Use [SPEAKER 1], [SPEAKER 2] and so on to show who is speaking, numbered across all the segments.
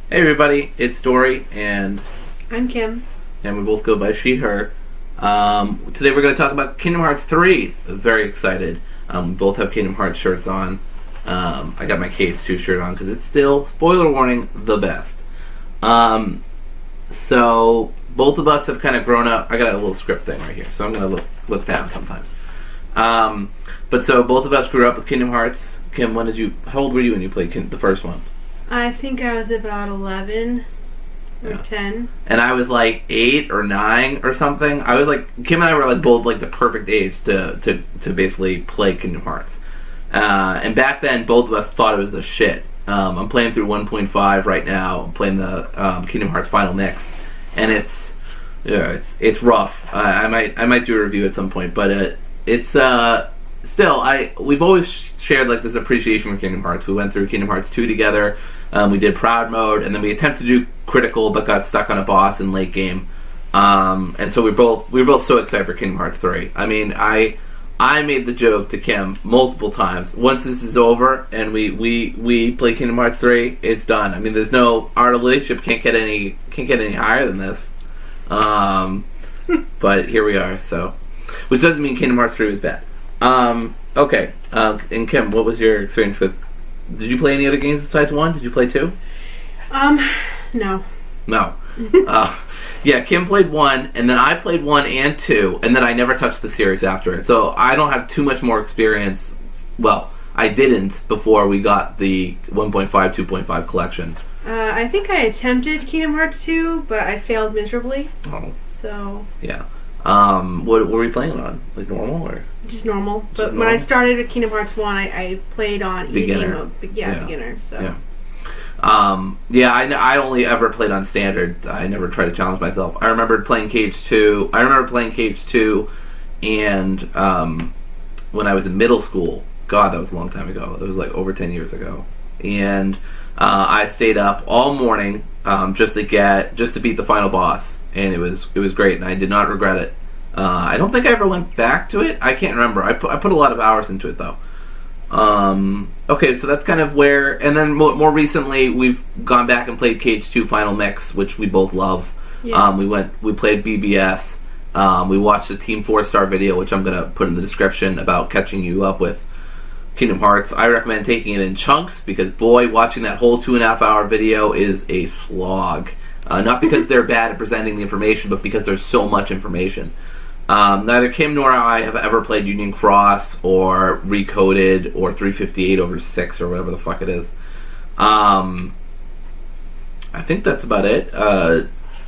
[SPEAKER 1] Hey everybody, it's Dory, and
[SPEAKER 2] I'm Kim.
[SPEAKER 1] we both go by she, her. Today we're going to talk about Kingdom Hearts 3. Very excited. We both have Kingdom Hearts shirts on. I got my KH2 shirt on because it's still, spoiler warning, the best. So both of us have kind of grown up. I got a little script thing right here, so I'm going to look down sometimes. But so both of us grew up with Kingdom Hearts. Kim, how old were you when you played the first one?
[SPEAKER 2] I think I was about 11 or 10.
[SPEAKER 1] And I was like 8 or 9 or something. I was like, Kim and I were like both like the perfect age to basically play Kingdom Hearts. And back then, both of us thought it was the shit. I'm playing through 1.5 right now. I'm playing the Kingdom Hearts Final Mix, and it's rough. I might do a review at some point, but it's still we've always shared like this appreciation for Kingdom Hearts. We went through Kingdom Hearts 2 together. We did Proud Mode, and then we attempted to do Critical, but got stuck on a boss in late game. And so we were both so excited for Kingdom Hearts 3. I mean, I made the joke to Kim multiple times. Once this is over and we play Kingdom Hearts 3, it's done. I mean, our relationship can't get any higher than this. But here we are. So, which doesn't mean Kingdom Hearts 3 was bad. Okay. And Kim, what was your experience with? Did you play any other games besides 1? Did you play 2?
[SPEAKER 2] No.
[SPEAKER 1] No. Yeah, Kim played 1, and then I played 1 and 2, and then I never touched the series after it. So I don't have too much more experience. Well, I didn't before we got the 1.5, 2.5 collection.
[SPEAKER 2] I think I attempted Kingdom Hearts 2, but I failed miserably.
[SPEAKER 1] Oh.
[SPEAKER 2] So.
[SPEAKER 1] Yeah. What were we playing on? Like normal or?
[SPEAKER 2] Just normal. But when I started at Kingdom Hearts 1, I played on
[SPEAKER 1] beginner.
[SPEAKER 2] easy mode. Beginner. So.
[SPEAKER 1] Yeah. I only ever played on standard. I never tried to challenge myself. I remember playing KH2. And when I was in middle school. God, that was a long time ago. That was like over 10 years ago. And I stayed up all morning just to beat the final boss. And it was great, and I did not regret it. I don't think I ever went back to it. I can't remember. I put a lot of hours into it though. Okay, so that's kind of where, and then more recently we've gone back and played KH2 Final Mix, which we both love. Yeah. We played BBS. We watched the Team 4-Star video, which I'm gonna put in the description about catching you up with Kingdom Hearts. I recommend taking it in chunks because boy, watching that whole 2.5 hour video is a slog. Not because they're bad at presenting the information, but because there's so much information. Neither Kim nor I have ever played Union Cross or Recoded or 358 over 6 or whatever the fuck it is. I think that's about it.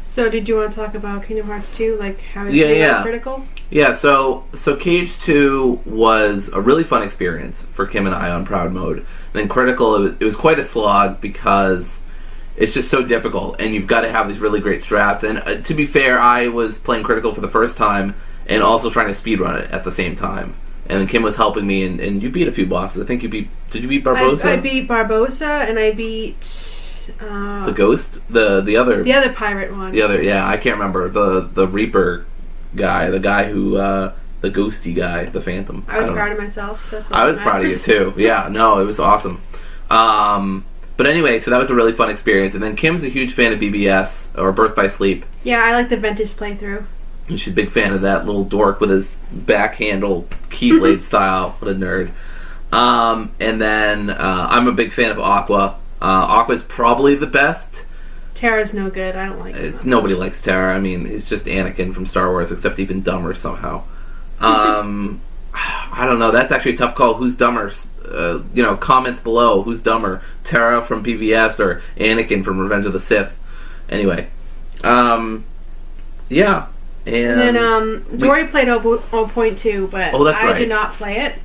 [SPEAKER 2] So did you want to talk about Kingdom Hearts 2? Like how it came out critical? Yeah,
[SPEAKER 1] so KH2 was a really fun experience for Kim and I on Proud Mode. And then Critical, it was quite a slog because it's just so difficult, and you've got to have these really great strats. And to be fair, I was playing Critical for the first time and also trying to speedrun it at the same time. And then Kim was helping me, and you beat a few bosses. I think did you beat Barbossa?
[SPEAKER 2] I beat Barbossa, and I beat
[SPEAKER 1] the Ghost, the other
[SPEAKER 2] pirate one.
[SPEAKER 1] I can't remember the Reaper guy, the guy who the ghosty guy, the Phantom.
[SPEAKER 2] I was proud of myself. That's
[SPEAKER 1] I was proud of you too. Yeah, no, it was awesome. But anyway, so that was a really fun experience. And then Kim's a huge fan of BBS, or Birth by Sleep.
[SPEAKER 2] Yeah, I like the Ventus playthrough.
[SPEAKER 1] And she's a big fan of that little dork with his back handle, keyblade style. What a nerd. And then I'm a big fan of Aqua. Aqua's probably the best.
[SPEAKER 2] Terra's no good. I don't like him.
[SPEAKER 1] Nobody likes Terra. I mean, he's just Anakin from Star Wars, except even dumber somehow. I don't know. That's actually a tough call. Who's dumber? Comments below. Who's dumber? Terra from PBS or Anakin from Revenge of the Sith? Anyway, yeah. And
[SPEAKER 2] then Dory played 0.2, but I did not play it.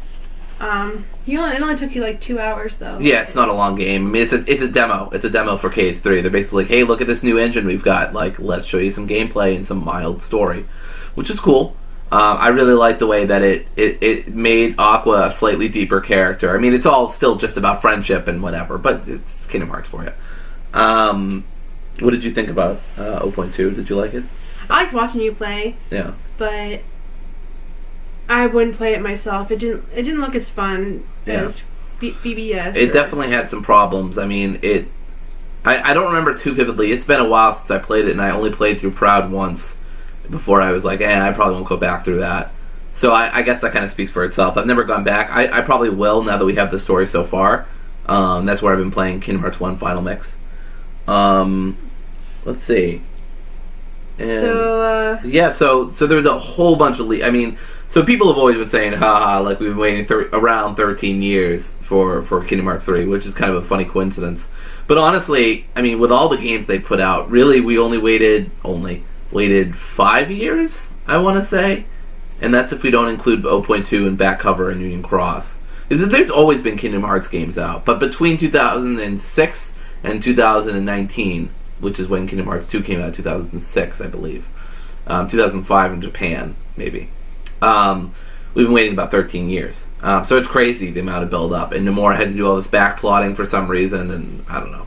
[SPEAKER 2] It only took you like 2 hours though.
[SPEAKER 1] Yeah, it's not a long game. I mean, it's a demo. It's a demo for KH3. They're basically like, hey, look at this new engine we've got. Like, let's show you some gameplay and some mild story, which is cool. I really like the way that it made Aqua a slightly deeper character. I mean, it's all still just about friendship and whatever, but it's Kingdom Hearts for you. What did you think about 0.2? Did you like it?
[SPEAKER 2] I liked watching you play.
[SPEAKER 1] Yeah.
[SPEAKER 2] But I wouldn't play it myself. It didn't look as fun as BBS.
[SPEAKER 1] It definitely had some problems. I mean, I don't remember too vividly. It's been a while since I played it, and I only played through Proud once before I was like, I probably won't go back through that. So I guess that kind of speaks for itself. I've never gone back. I probably will now that we have the story so far. That's where I've been playing Kingdom Hearts 1 Final Mix. Let's see. And so there's a whole bunch of so people have always been saying, haha, like we've been waiting around 13 years for Kingdom Hearts 3, which is kind of a funny coincidence. But honestly, I mean, with all the games they put out, really we only waited 5 years, I want to say. And that's if we don't include 0.2 and Back Cover and Union Cross. Is that there's always been Kingdom Hearts games out, but between 2006 and 2019, which is when Kingdom Hearts 2 came out, 2006, I believe. 2005 in Japan, maybe. We've been waiting about 13 years. So it's crazy, the amount of build-up. And Nomura had to do all this backplotting for some reason, and I don't know.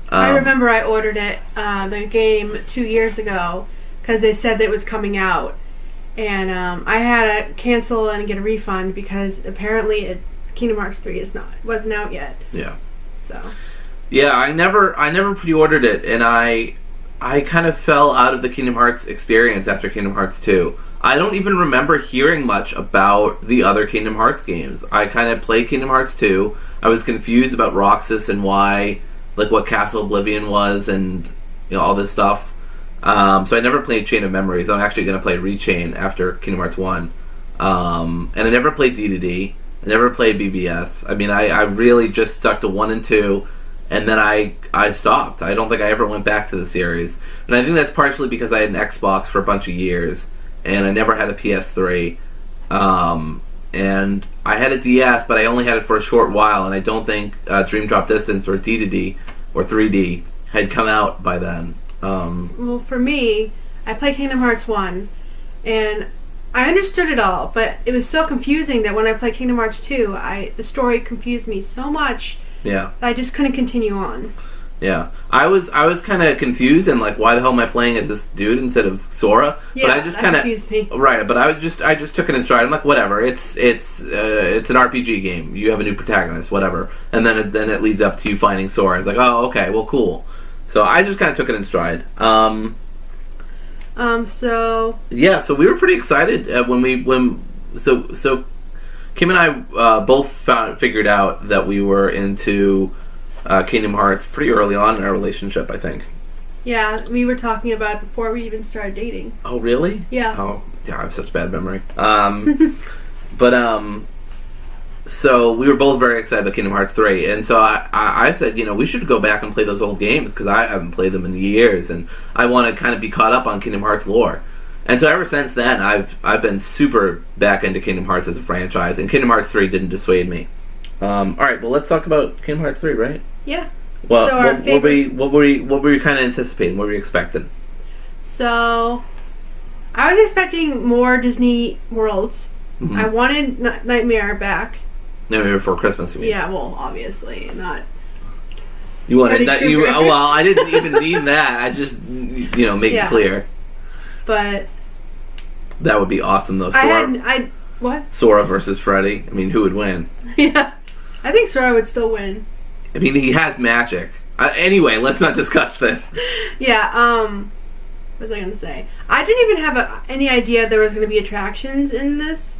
[SPEAKER 2] I remember I ordered it, the game, 2 years ago, because they said that it was coming out. And I had to cancel and get a refund because apparently Kingdom Hearts 3 wasn't out yet.
[SPEAKER 1] Yeah.
[SPEAKER 2] So.
[SPEAKER 1] Yeah, I never pre-ordered it, and I kind of fell out of the Kingdom Hearts experience after Kingdom Hearts 2. I don't even remember hearing much about the other Kingdom Hearts games. I kind of played Kingdom Hearts 2. I was confused about Roxas and why, like what Castle Oblivion was, and all this stuff. So I never played Chain of Memories. I'm actually going to play Rechain after Kingdom Hearts 1. And I never played D2D. I never played BBS. I mean, I really just stuck to 1 and 2, and then I stopped. I don't think I ever went back to the series. And I think that's partially because I had an Xbox for a bunch of years, and I never had a PS3. And I had a DS, but I only had it for a short while, and I don't think Dream Drop Distance or D2D or 3D had come out by then.
[SPEAKER 2] Well, for me, I played Kingdom Hearts 1, and I understood it all, but it was so confusing that when I played Kingdom Hearts 2, the story confused me so much that I just couldn't continue on.
[SPEAKER 1] Yeah. I was kind of confused and like, why the hell am I playing as this dude instead of Sora?
[SPEAKER 2] Yeah,
[SPEAKER 1] but I just kind of
[SPEAKER 2] confused me.
[SPEAKER 1] Right, but I just took it in stride. I'm like, whatever. It's an RPG game. You have a new protagonist, whatever. And then it leads up to you finding Sora. It's like, oh, okay, well, cool. So I just kind of took it in stride.
[SPEAKER 2] So
[SPEAKER 1] we were pretty excited so Kim and I both figured out that we were into Kingdom Hearts pretty early on in our relationship, I think.
[SPEAKER 2] Yeah, we were talking about it before we even started dating.
[SPEAKER 1] Oh, really?
[SPEAKER 2] Yeah.
[SPEAKER 1] Oh, yeah, I have such bad memory. So we were both very excited about Kingdom Hearts 3, and so I said, we should go back and play those old games, because I haven't played them in years, and I want to kind of be caught up on Kingdom Hearts lore. And so ever since then, I've been super back into Kingdom Hearts as a franchise, and Kingdom Hearts 3 didn't dissuade me. Alright, well, let's talk about Kingdom Hearts 3, right?
[SPEAKER 2] Yeah.
[SPEAKER 1] Well, so what were you kind of anticipating? What were you expecting?
[SPEAKER 2] So, I was expecting more Disney worlds. Mm-hmm. I wanted Nightmare back.
[SPEAKER 1] Nightmare Before Christmas, you mean?
[SPEAKER 2] Yeah, well, obviously, not.
[SPEAKER 1] You wanted that? Well, I didn't even mean that. I just, make it clear.
[SPEAKER 2] But
[SPEAKER 1] that would be awesome, though.
[SPEAKER 2] What?
[SPEAKER 1] Sora versus Freddy. I mean, who would win?
[SPEAKER 2] Yeah, I think Sora would still win.
[SPEAKER 1] I mean, he has magic. Anyway, let's not discuss this.
[SPEAKER 2] Yeah. What was I going to say? I didn't even have any idea there was going to be attractions in this.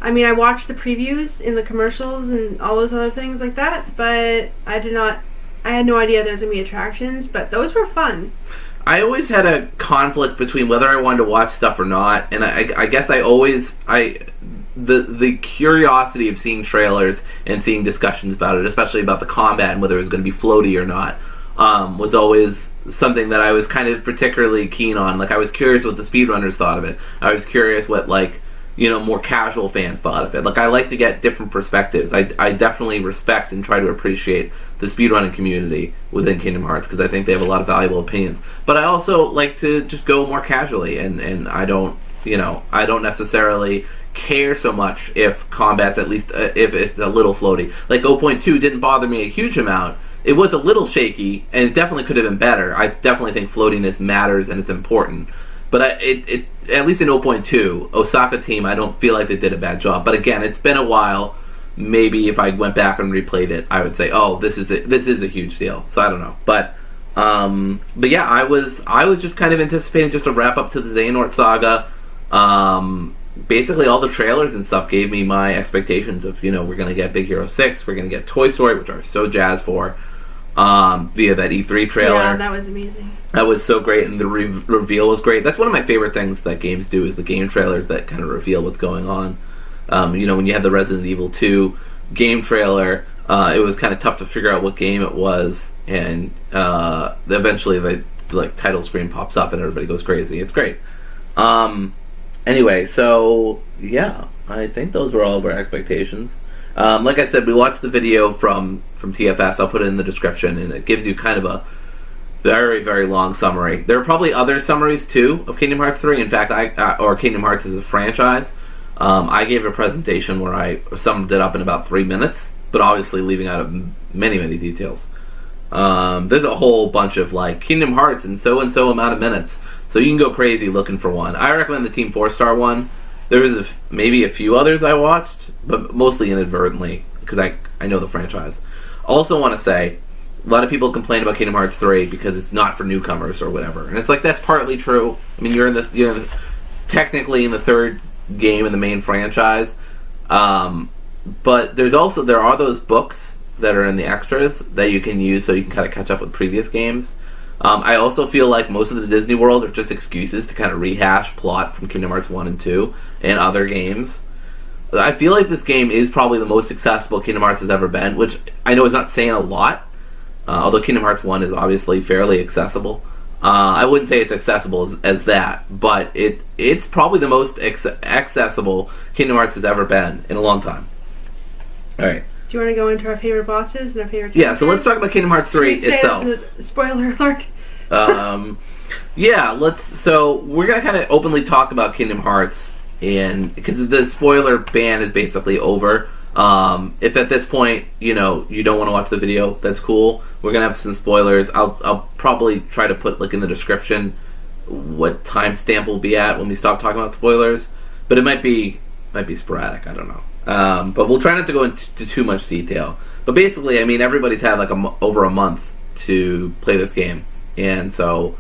[SPEAKER 2] I mean, I watched the previews in the commercials and all those other things like that, but I had no idea there was going to be attractions, but those were fun.
[SPEAKER 1] I always had a conflict between whether I wanted to watch stuff or not, and I guess the curiosity of seeing trailers and seeing discussions about it, especially about the combat and whether it was going to be floaty or not, was always something that I was kind of particularly keen on. Like, I was curious what the speedrunners thought of it. I was curious what, more casual fans thought of it. Like, I like to get different perspectives. I definitely respect and try to appreciate the speedrunning community within Kingdom Hearts, because I think they have a lot of valuable opinions. But I also like to just go more casually, and I don't necessarily care so much if combat's at least if it's a little floaty. Like 0.2 didn't bother me a huge amount. It was a little shaky, and it definitely could have been better. I definitely think floatiness matters and it's important. But it at least in 0.2, Osaka team, I don't feel like they did a bad job. But again, it's been a while maybe if I went back and replayed it, I would say, oh, this is a huge deal. So I don't know, but yeah, I was just kind of anticipating just a wrap up to the Xehanort saga. Basically, all the trailers and stuff gave me my expectations of, we're going to get Big Hero 6, we're going to get Toy Story, which I'm so jazzed for, via that E3 trailer.
[SPEAKER 2] Yeah, that was amazing.
[SPEAKER 1] That was so great, and the reveal was great. That's one of my favorite things that games do, is the game trailers that kind of reveal what's going on. When you had the Resident Evil 2 game trailer, it was kind of tough to figure out what game it was, and eventually the title screen pops up and everybody goes crazy. It's great. Anyway, so yeah, I think those were all of our expectations. Like I said, we watched the video from TFS. I'll put it in the description, and it gives you kind of a very, very long summary. There are probably other summaries too of Kingdom Hearts 3. In fact, or Kingdom Hearts as a franchise. I gave a presentation where I summed it up in about 3 minutes, but obviously leaving out many, many details. There's a whole bunch of Kingdom Hearts in so and so amount of minutes, so you can go crazy looking for one. I recommend the Team 4-Star one. There was maybe a few others I watched, but mostly inadvertently because I know the franchise. Also want to say, a lot of people complain about Kingdom Hearts 3 because it's not for newcomers or whatever, and it's that's partly true. I mean, you're technically in the third game in the main franchise, but there are those books that are in the extras that you can use so you can kind of catch up with previous games. I also feel like most of the Disney World are just excuses to kind of rehash plot from Kingdom Hearts 1 and 2 and other games. I feel like this game is probably the most accessible Kingdom Hearts has ever been, which I know is not saying a lot, although Kingdom Hearts 1 is obviously fairly accessible. I wouldn't say it's accessible as that, but it's probably the most accessible Kingdom Hearts has ever been in a long time. Alright.
[SPEAKER 2] Do you want to go into our favorite bosses and our favorite characters?
[SPEAKER 1] Yeah, so let's talk about Kingdom Hearts 3 itself.
[SPEAKER 2] Spoiler alert.
[SPEAKER 1] Yeah, so we're going to kind of openly talk about Kingdom Hearts, and because the spoiler ban is basically over. If at this point, you don't want to watch the video, that's cool. We're going to have some spoilers. I'll probably try to put in the description what timestamp we'll be at when we stop talking about spoilers, but it might be sporadic, I don't know. But we'll try not to go into too much detail. But basically, I mean, everybody's had over a month to play this game, and so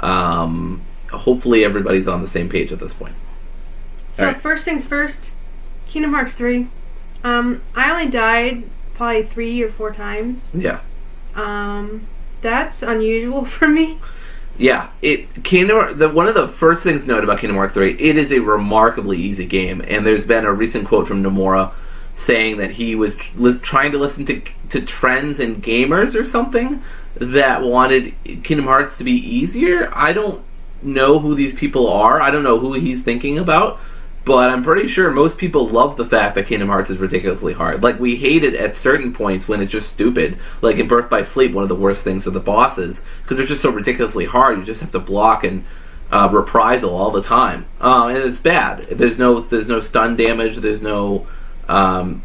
[SPEAKER 1] hopefully everybody's on the same page at this point.
[SPEAKER 2] So
[SPEAKER 1] right.
[SPEAKER 2] First things first, Kingdom Hearts 3. I only died probably 3 or 4 times.
[SPEAKER 1] Yeah.
[SPEAKER 2] That's unusual for me.
[SPEAKER 1] Yeah, one of the first things to note about Kingdom Hearts 3, it is a remarkably easy game, and there's been a recent quote from Nomura saying that he was trying to listen to trends in gamers or something that wanted Kingdom Hearts to be easier. I don't know who these people are. I don't know who he's thinking about, but I'm pretty sure most people love the fact that Kingdom Hearts is ridiculously hard. We hate it at certain points when it's just stupid. Like in Birth by Sleep, one of the worst things are the bosses, because they're just so ridiculously hard. You just have to block and reprisal all the time. And it's bad. There's no stun damage, there's no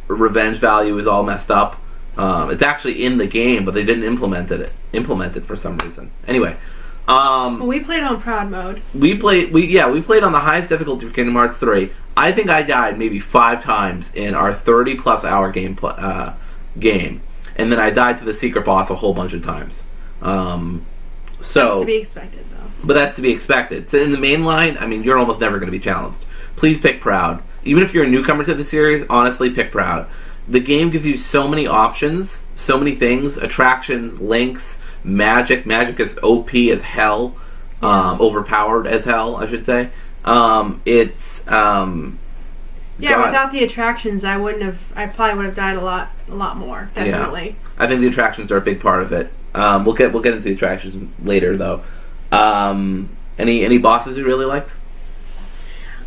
[SPEAKER 1] revenge value is all messed up. It's actually in the game, but they didn't implement it for some reason. Anyway.
[SPEAKER 2] We played on Proud Mode.
[SPEAKER 1] We played on the highest difficulty for Kingdom Hearts 3. I think I died maybe 5 times in our 30-plus hour game, and then I died to the secret boss a whole bunch of times.
[SPEAKER 2] That's to be expected, though.
[SPEAKER 1] But that's to be expected. So in the main line, I mean, you're almost never going to be challenged. Please pick Proud. Even if you're a newcomer to the series, honestly, pick Proud. The game gives you so many options, so many things, attractions, links, magic. Magic is OP as hell, overpowered as hell, I should say. Without
[SPEAKER 2] the attractions, I probably would have died a lot more. Definitely.
[SPEAKER 1] Yeah. I think the attractions are a big part of it. We'll get into the attractions later, though. Any bosses you really liked?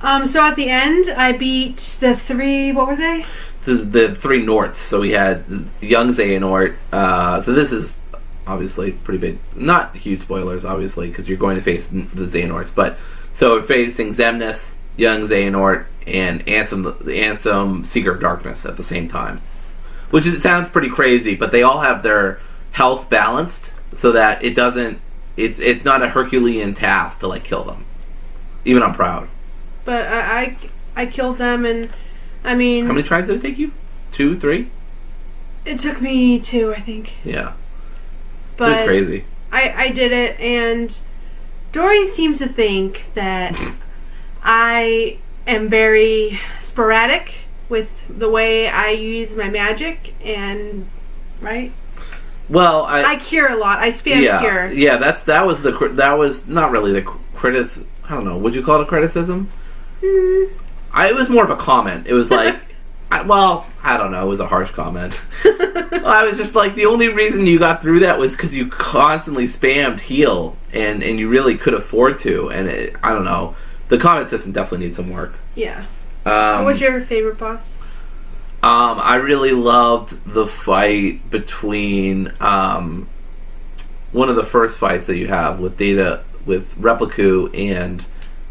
[SPEAKER 2] So at the end, I beat the 3. What were they?
[SPEAKER 1] The 3 Norts. So we had young Xehanort. So this is obviously pretty big. Not huge spoilers, obviously, because you're going to face the Xehanorts. But so we're facing Xemnas, young Xehanort, and Ansem, Seeker of Darkness at the same time. Which sounds pretty crazy, but they all have their health balanced so that it doesn't. It's not a Herculean task to kill them, even on Proud.
[SPEAKER 2] But I killed them, and I mean,
[SPEAKER 1] how many tries did it take you? 2, 3.
[SPEAKER 2] It took me 2, I think.
[SPEAKER 1] Yeah,
[SPEAKER 2] But
[SPEAKER 1] it was crazy.
[SPEAKER 2] I did it, and Dory seems to think that I am very sporadic with the way I use my magic, and right.
[SPEAKER 1] Well,
[SPEAKER 2] I cure a lot. I spam cure.
[SPEAKER 1] Yeah, that was not really the criticism. I don't know. Would you call it a criticism? It was more of a comment. It was like, I don't know. It was a harsh comment. I was just like, the only reason you got through that was because you constantly spammed heal, and you really could afford to. And I don't know. The comment system definitely needs some work.
[SPEAKER 2] Yeah. What was your favorite boss?
[SPEAKER 1] I really loved the fight between one of the first fights that you have with Repliku and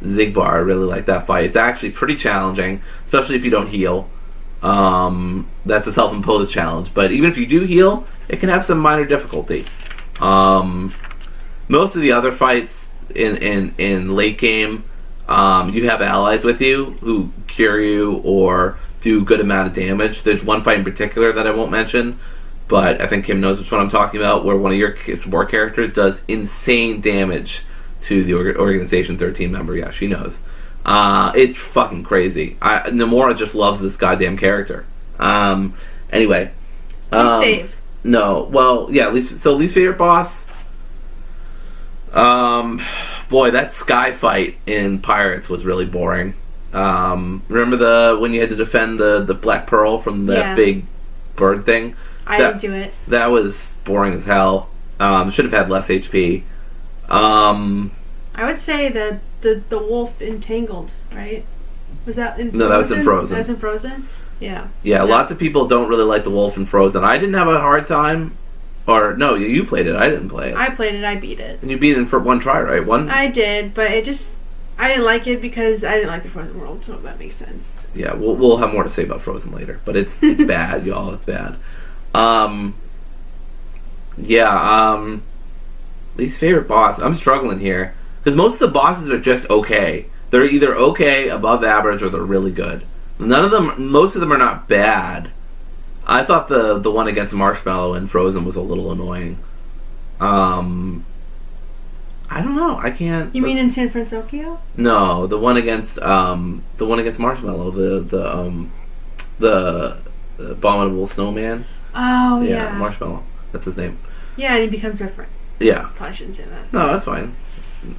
[SPEAKER 1] Zigbar. I really like that fight. It's actually pretty challenging, especially if you don't heal. That's a self-imposed challenge, but even if you do heal, it can have some minor difficulty. Most of the other fights in late game, you have allies with you who cure you or do a good amount of damage. There's one fight in particular that I won't mention, but I think Kim knows which one I'm talking about, where one of your support characters does insane damage to the Organization 13 member. Yeah, she knows. It's fucking crazy. Nomura just loves this goddamn character. Anyway.
[SPEAKER 2] Least fave.
[SPEAKER 1] No, well, yeah, least favorite boss. Boy, that sky fight in Pirates was really boring. Remember when you had to defend the Black Pearl from that big bird thing?
[SPEAKER 2] I didn't do it.
[SPEAKER 1] That was boring as hell. Should have had less HP.
[SPEAKER 2] I would say the wolf entangled, right? Was that in Frozen?
[SPEAKER 1] No, that was in Frozen.
[SPEAKER 2] That was in Frozen? Yeah.
[SPEAKER 1] Yeah, lots of people don't really like the wolf in Frozen. I didn't have a hard time. Or, no, you played it. I didn't play it.
[SPEAKER 2] I played it. I beat it.
[SPEAKER 1] And you beat it for one try, right? One?
[SPEAKER 2] I did, but I didn't like it because I didn't like the Frozen world, so that makes sense.
[SPEAKER 1] Yeah, we'll have more to say about Frozen later. But it's bad, y'all. It's bad. Least favorite boss. I'm struggling here. Because most of the bosses are just okay. They're either okay, above average, or they're really good. Most of them are not bad. I thought the one against Marshmallow in Frozen was a little annoying. I don't know. I can't.
[SPEAKER 2] You mean in San Francisco?
[SPEAKER 1] No, the one against Marshmallow, the abominable snowman.
[SPEAKER 2] Oh yeah,
[SPEAKER 1] Marshmallow. That's his name.
[SPEAKER 2] Yeah, and he becomes different.
[SPEAKER 1] Yeah.
[SPEAKER 2] Probably shouldn't say that.
[SPEAKER 1] No, that's fine.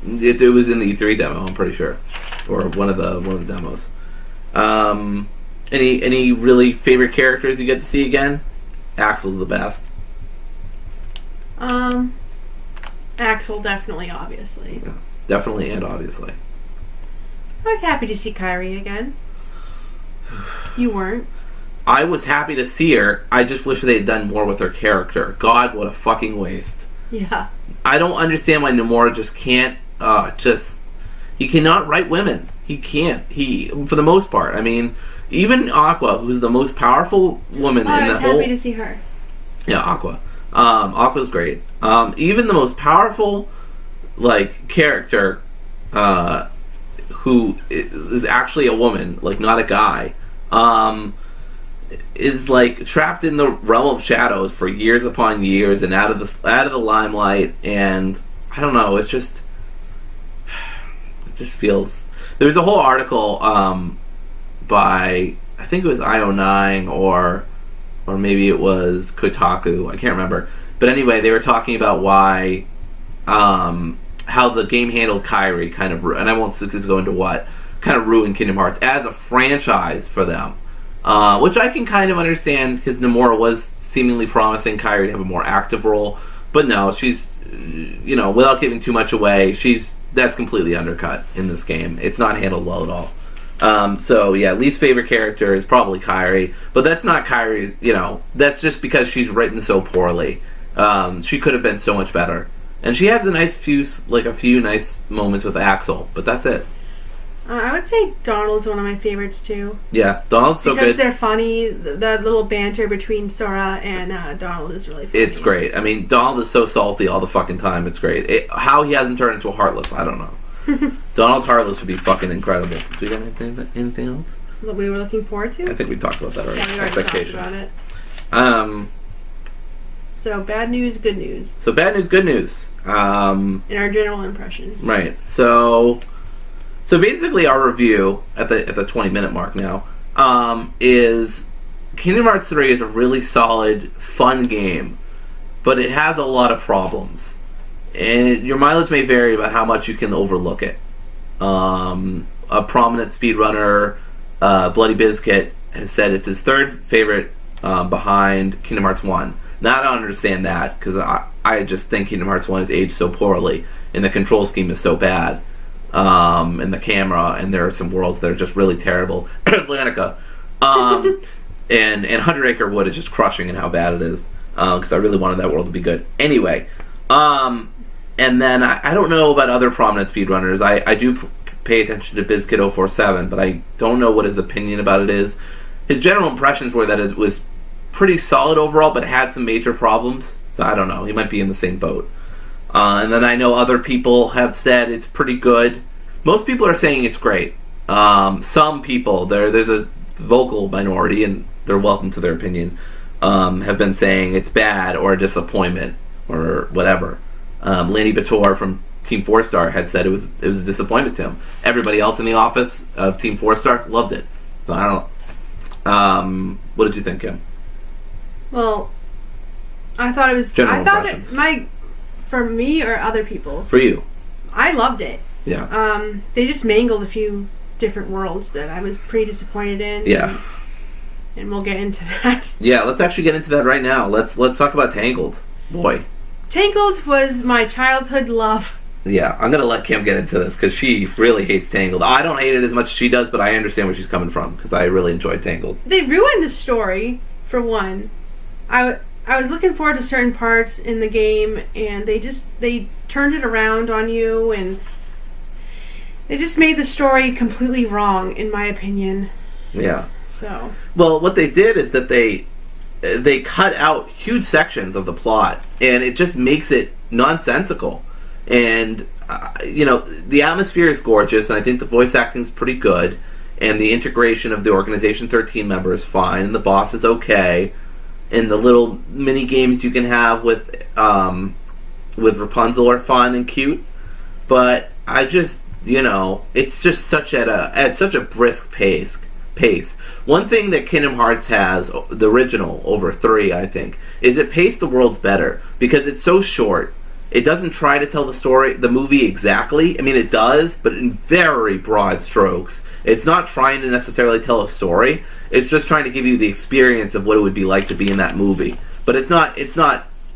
[SPEAKER 1] It was in the E3 demo, I'm pretty sure, or one of the demos. Any really favorite characters you get to see again? Axel's the best.
[SPEAKER 2] Axel, definitely, obviously.
[SPEAKER 1] Yeah, definitely and obviously.
[SPEAKER 2] I was happy to see Kyrie again. You weren't.
[SPEAKER 1] I was happy to see her. I just wish they had done more with her character. God, what a fucking waste.
[SPEAKER 2] Yeah.
[SPEAKER 1] I don't understand why Nomura just can't. He cannot write women. He can't. For the most part. I mean, even Aqua, who's the most powerful woman in the whole.
[SPEAKER 2] I was happy to see her.
[SPEAKER 1] Yeah, Aqua. Aqua's great. Even the most powerful, character, who is actually a woman, not a guy, is trapped in the realm of shadows for years upon years and out of the limelight, and I don't know. It just feels. There's a whole article by, I think it was IO9 or maybe it was Kotaku. I can't remember. But anyway, they were talking about why how the game handled Kyrie kind of, and I won't just go into what, kind of ruined Kingdom Hearts as a franchise for them. Which I can kind of understand because Nomura was seemingly promising Kyrie to have a more active role. But no, she's, without giving too much away, that's completely undercut in this game. It's not handled well at all. So yeah, least favorite character is probably Kyrie, but that's not Kyrie. That's just because she's written so poorly. She could have been so much better, and she has a few nice moments with Axel, but that's it.
[SPEAKER 2] I would say Donald's one of my favorites too.
[SPEAKER 1] Yeah, Donald's so good
[SPEAKER 2] because they're funny. The little banter between Sora and Donald is really funny.
[SPEAKER 1] It's great. I mean, Donald is so salty all the fucking time. It's great. How he hasn't turned into a Heartless, I don't know. Donald's Heartless would be fucking incredible. Do you got anything else?
[SPEAKER 2] that we were looking forward to.
[SPEAKER 1] I think we talked about that already.
[SPEAKER 2] Yeah, we already talked about it. So bad news, good news.
[SPEAKER 1] So bad news, good news.
[SPEAKER 2] In our general impression.
[SPEAKER 1] Right. So basically, our review at the 20-minute mark now is Kingdom Hearts 3 is a really solid, fun game, but it has a lot of problems, and your mileage may vary about how much you can overlook it. A prominent speedrunner, Bloody Biscuit, has said it's his third favorite behind Kingdom Hearts 1. Now, I don't understand that, because I just think Kingdom Hearts 1 has aged so poorly, and the control scheme is so bad, and the camera, and there are some worlds that are just really terrible. Atlantica. And 100 Acre Wood is just crushing in how bad it is, because I really wanted that world to be good. Anyway, and then I don't know about other prominent speedrunners. I do pay attention to BizKid047, but I don't know what his opinion about it is. His general impressions were that it was pretty solid overall, but had some major problems. So I don't know. He might be in the same boat. And then I know other people have said it's pretty good. Most people are saying it's great. Some people, there's a vocal minority, and they're welcome to their opinion, have been saying it's bad or a disappointment or whatever. Lanny Bator from Team 4-Star had said it was a disappointment to him. Everybody else in the office of Team 4-Star loved it. So I don't. What did you think, Kim?
[SPEAKER 2] Well, I thought it was.
[SPEAKER 1] General
[SPEAKER 2] I thought
[SPEAKER 1] impressions.
[SPEAKER 2] for me or other people.
[SPEAKER 1] For you.
[SPEAKER 2] I loved it.
[SPEAKER 1] Yeah.
[SPEAKER 2] They just mangled a few different worlds that I was pretty disappointed in.
[SPEAKER 1] Yeah.
[SPEAKER 2] And we'll get into that.
[SPEAKER 1] Yeah, let's actually get into that right now. Let's talk about Tangled. Boy.
[SPEAKER 2] Tangled was my childhood love.
[SPEAKER 1] Yeah, I'm going to let Kim get into this because she really hates Tangled. I don't hate it as much as she does, but I understand where she's coming from because I really enjoyed Tangled.
[SPEAKER 2] They ruined the story, for one. I was looking forward to certain parts in the game, and they turned it around on you, and they just made the story completely wrong, in my opinion.
[SPEAKER 1] Yeah.
[SPEAKER 2] So. Well,
[SPEAKER 1] what they did is that they cut out huge sections of the plot, and it just makes it nonsensical. And, the atmosphere is gorgeous, and I think the voice acting is pretty good, and the integration of the Organization 13 member is fine, and the boss is okay, and the little mini games you can have with Rapunzel are fun and cute, but I just, it's just at such a brisk pace. One thing that Kingdom Hearts has, the original over 3, I think, is it paced the worlds better because it's so short. It doesn't try to tell the movie exactly. I mean, it does, but in very broad strokes. It's not trying to necessarily tell a story. It's just trying to give you the experience of what it would be like to be in that movie. But it's not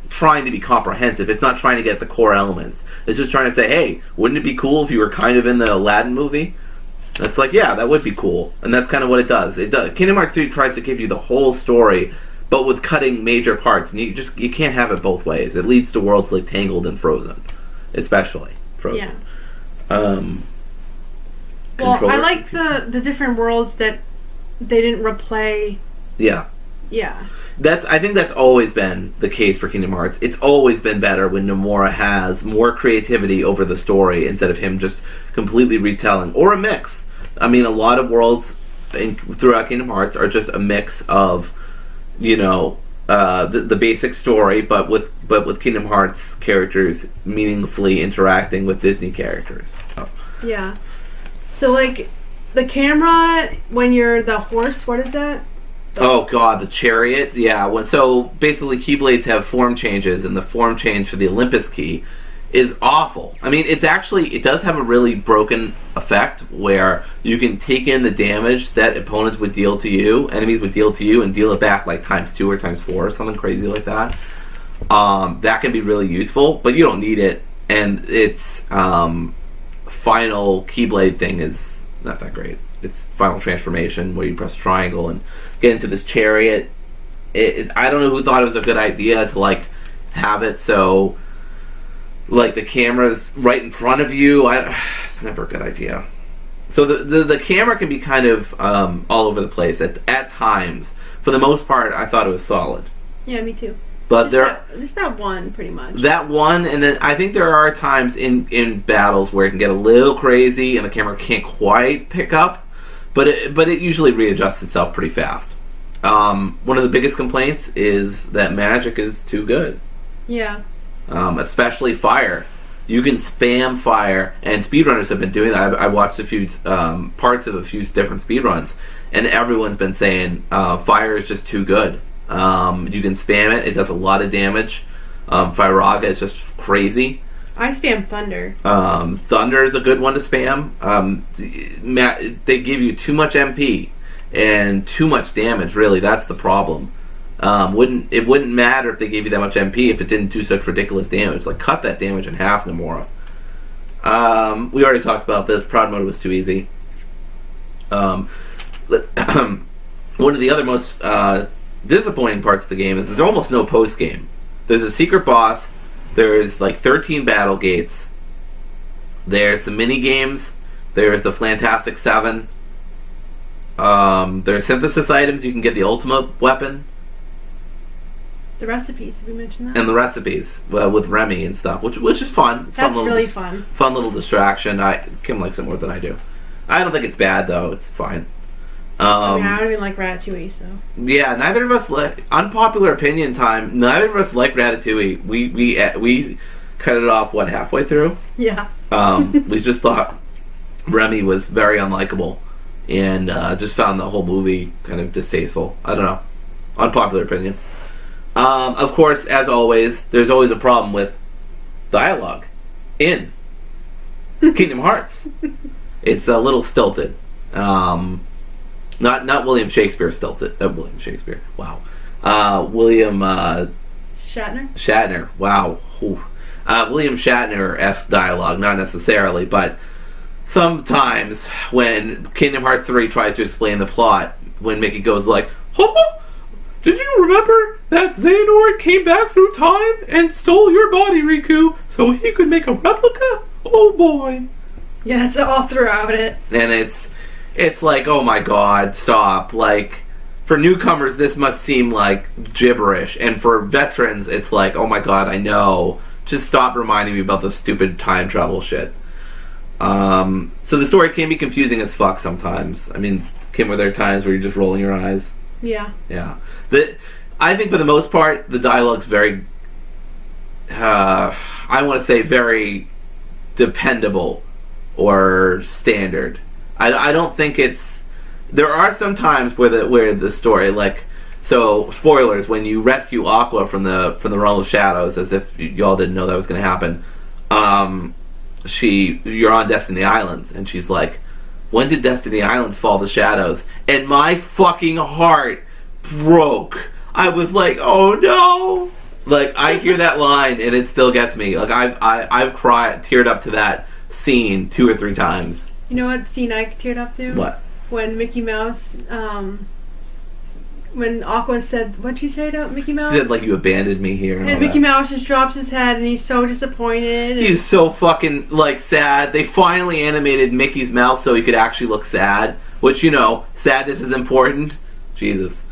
[SPEAKER 1] trying to be comprehensive. It's not trying to get the core elements. It's just trying to say, hey, wouldn't it be cool if you were kind of in the Aladdin movie? It's like, yeah, that would be cool. And that's kind of what it does. Kingdom Hearts 3 tries to give you the whole story, but with cutting major parts, and you can't have it both ways. It leads to worlds like Tangled and Frozen, especially Frozen.
[SPEAKER 2] Yeah. Well, I like the different worlds that they didn't replay.
[SPEAKER 1] Yeah.
[SPEAKER 2] Yeah.
[SPEAKER 1] I think that's always been the case for Kingdom Hearts. It's always been better when Nomura has more creativity over the story instead of him just completely retelling, or a mix. I mean, a lot of worlds throughout Kingdom Hearts are just a mix of the basic story, but with Kingdom Hearts characters meaningfully interacting with Disney characters.
[SPEAKER 2] Yeah. So, like, the camera, when you're the horse, what is that?
[SPEAKER 1] Oh god, the chariot. Yeah. So basically, Keyblades have form changes, and the form change for the Olympus key is awful. I mean, it does have a really broken effect where you can take in the damage that opponents would deal to you, enemies would deal to you, and deal it back like ×2 or ×4 or something crazy like that. That can be really useful, but you don't need it, and its final Keyblade thing is not that great. Its final transformation, where you press triangle and get into this chariot. I don't know who thought it was a good idea to have it so the camera's right in front of you. It's never a good idea. So the camera can be kind of all over the place at times. For the most part, I thought it was solid.
[SPEAKER 2] Yeah, me too.
[SPEAKER 1] But
[SPEAKER 2] just that one, pretty much.
[SPEAKER 1] That one, and then I think there are times in battles where it can get a little crazy and the camera can't quite pick up. but it usually readjusts itself pretty fast. One of the biggest complaints is that magic is too good.
[SPEAKER 2] Yeah.
[SPEAKER 1] Especially fire. You can spam fire, and speedrunners have been doing that. I watched a few parts of a few different speedruns, and everyone's been saying fire is just too good. You can spam it; it does a lot of damage. Firaga is just crazy.
[SPEAKER 2] I spam thunder.
[SPEAKER 1] Thunder is a good one to spam. They give you too much MP and too much damage. Really, that's the problem. It wouldn't matter if they gave you that much MP if it didn't do such ridiculous damage. Like, cut that damage in half, Nomura. We already talked about this. Proud mode was too easy. One of the other most disappointing parts of the game is there's almost no post game. There's a secret boss. There's like 13 battle gates. There's some mini games. There's the Fantastic Seven. There's synthesis items. You can get the ultimate weapon.
[SPEAKER 2] The recipes, did we mention that?
[SPEAKER 1] And the recipes with Remy and stuff, which is fun. It's
[SPEAKER 2] That's really fun.
[SPEAKER 1] Fun little distraction. Kim likes it more than I do. I don't think it's bad though. It's fine.
[SPEAKER 2] I don't even like Ratatouille, so. Yeah,
[SPEAKER 1] neither of us unpopular opinion time. Neither of us like Ratatouille. We cut it off halfway through.
[SPEAKER 2] Yeah.
[SPEAKER 1] We just thought Remy was very unlikable, and just found the whole movie kind of distasteful. I don't know. Unpopular opinion. Of course, as always, there's always a problem with dialogue in Kingdom Hearts. It's a little stilted. Not William Shakespeare stilted. William Shakespeare. Wow. William Shatner. Wow. William Shatner-esque dialogue, not necessarily, but sometimes when Kingdom Hearts 3 tries to explain the plot, when Mickey goes like, did you remember that Xehanort came back through time and stole your body, Riku, so he could make a replica? Oh boy.
[SPEAKER 2] Yeah, it's all throughout it.
[SPEAKER 1] And it's like, oh my god, stop. Like, for newcomers, this must seem like gibberish. And for veterans, it's like, oh my god, I know. Just stop reminding me about the stupid time travel shit. So the story can be confusing as fuck sometimes. I mean, Kim, were there times where you're just rolling your eyes?
[SPEAKER 2] Yeah.
[SPEAKER 1] Yeah. I think for the most part, the dialogue's very, I want to say very dependable or standard. I don't think it's... There are some times where the story, like... So, spoilers, when you rescue Aqua from the realm of shadows, as if y'all didn't know that was going to happen, you're on Destiny Islands, and she's like, when did Destiny Islands fall to shadows? And my fucking heart broke. I was like, oh no! Like, I hear that line, and it still gets me. Like, I've teared up to that scene 2 or 3 times.
[SPEAKER 2] You know what scene I teared up to?
[SPEAKER 1] What?
[SPEAKER 2] When Mickey Mouse, when Aqua said, what'd she say to Mickey Mouse?
[SPEAKER 1] She said, like, you abandoned me here.
[SPEAKER 2] And Mickey Mouse just drops his head, and he's so disappointed.
[SPEAKER 1] He's so fucking, like, sad. They finally animated Mickey's mouth so he could actually look sad. Which, you know, sadness is important. Jesus.